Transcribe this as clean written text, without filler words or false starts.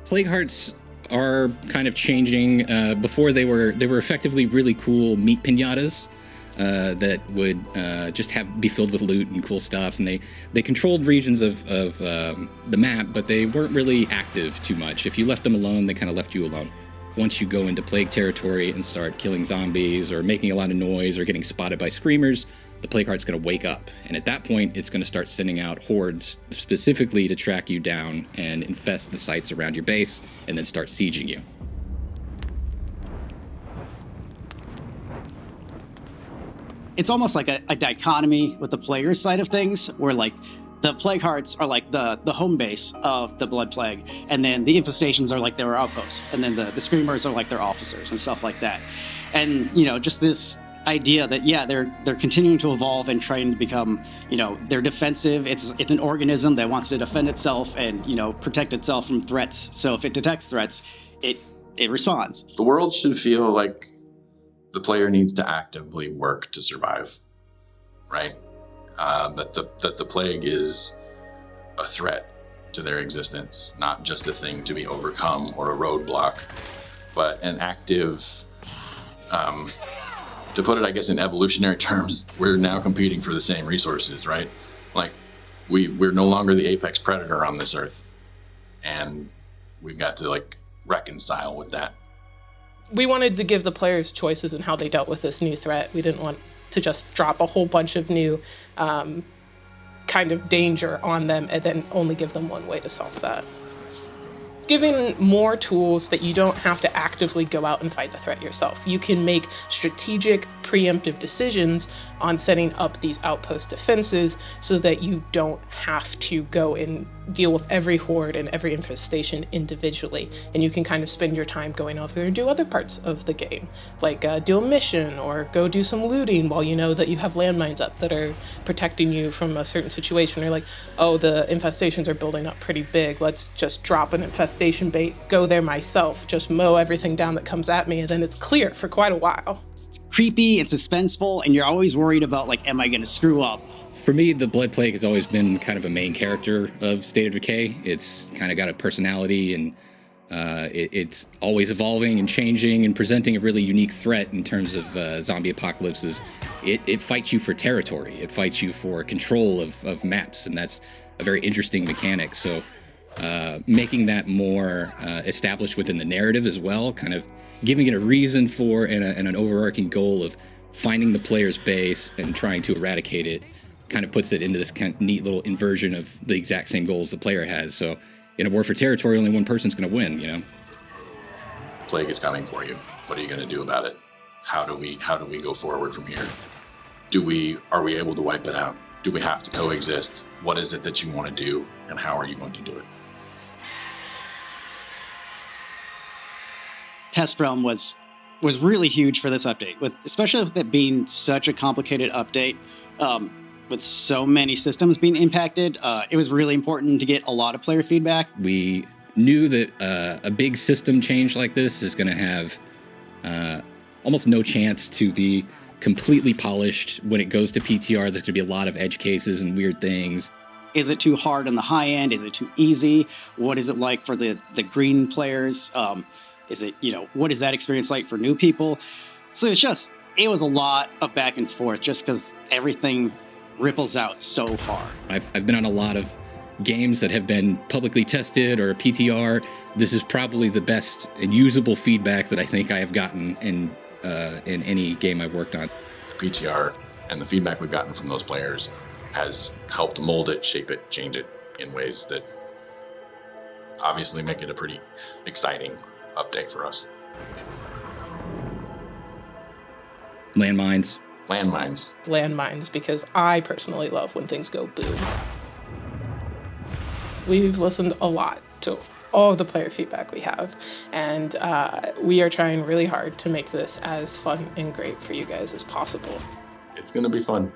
Plague Hearts are kind of changing. Before they were effectively really cool meat piñatas that would just be filled with loot and cool stuff, and they controlled regions of the map, but they weren't really active too much. If you left them alone, they kind of left you alone. Once you go into Plague territory and start killing zombies or making a lot of noise or getting spotted by screamers, the Plague Heart's going to wake up. And at that point, it's going to start sending out hordes specifically to track you down and infest the sites around your base and then start sieging you. It's almost like a dichotomy with the player side of things, where like the Plague Hearts are like the home base of the Blood Plague, and then the infestations are like their outposts, and then the Screamers are like their officers and stuff like that. And, you know, just this idea that, yeah, they're continuing to evolve and trying to become, you know, they're defensive. It's an organism that wants to defend itself and, you know, protect itself from threats. So if it detects threats, it responds. The world should feel like the player needs to actively work to survive, right? That the plague is a threat to their existence, not just a thing to be overcome or a roadblock, but an active, to put it, I guess, in evolutionary terms, we're now competing for the same resources, right? Like, we're no longer the apex predator on this earth, and we've got to, like, reconcile with that. We wanted to give the players choices in how they dealt with this new threat. We didn't want to just drop a whole bunch of new kind of danger on them and then only give them one way to solve that. It's giving more tools that you don't have to actively go out and fight the threat yourself. You can make strategic, preemptive decisions on setting up these outpost defenses so that you don't have to go and deal with every horde and every infestation individually. And you can kind of spend your time going over and do other parts of the game, like do a mission or go do some looting while you know that you have landmines up that are protecting you from a certain situation. Or like, oh, the infestations are building up pretty big. Let's just drop an infestation bait, go there myself, just mow everything down that comes at me, and then it's clear for quite a while. It's creepy and suspenseful, and you're always worried about, like, am I going to screw up? For me, the Blood Plague has always been kind of a main character of State of Decay. It's kind of got a personality, and it's always evolving and changing and presenting a really unique threat in terms of zombie apocalypses. It fights you for territory. It fights you for control of maps, and that's a very interesting mechanic. So making that more established within the narrative as well, kind of giving it a reason for and an overarching goal of finding the player's base and trying to eradicate it, kind of puts it into this kind of neat little inversion of the exact same goals the player has. So in a war for territory, only one person's going to win, you know? Plague is coming for you. What are you going to do about it? How do we go forward from here? Are we able to wipe it out? Do we have to coexist? What is it that you want to do, and how are you going to do it? Test realm was really huge for this update, especially with it being such a complicated update. With so many systems being impacted, it was really important to get a lot of player feedback. We knew that a big system change like this is going to have almost no chance to be completely polished when it goes to PTR. There's going to be a lot of edge cases and weird things. Is it too hard on the high end? Is it too easy? What is it like for the green players? Is it, what is that experience like for new people? So it was a lot of back and forth just because everything ripples out so far. I've been on a lot of games that have been publicly tested or PTR. This is probably the best and usable feedback that I think I have gotten in any game I've worked on. PTR and the feedback we've gotten from those players has helped mold it, shape it, change it in ways that obviously make it a pretty exciting update for us. Landmines, because I personally love when things go boom. We've listened a lot to all of the player feedback we have, and we are trying really hard to make this as fun and great for you guys as possible. It's going to be fun.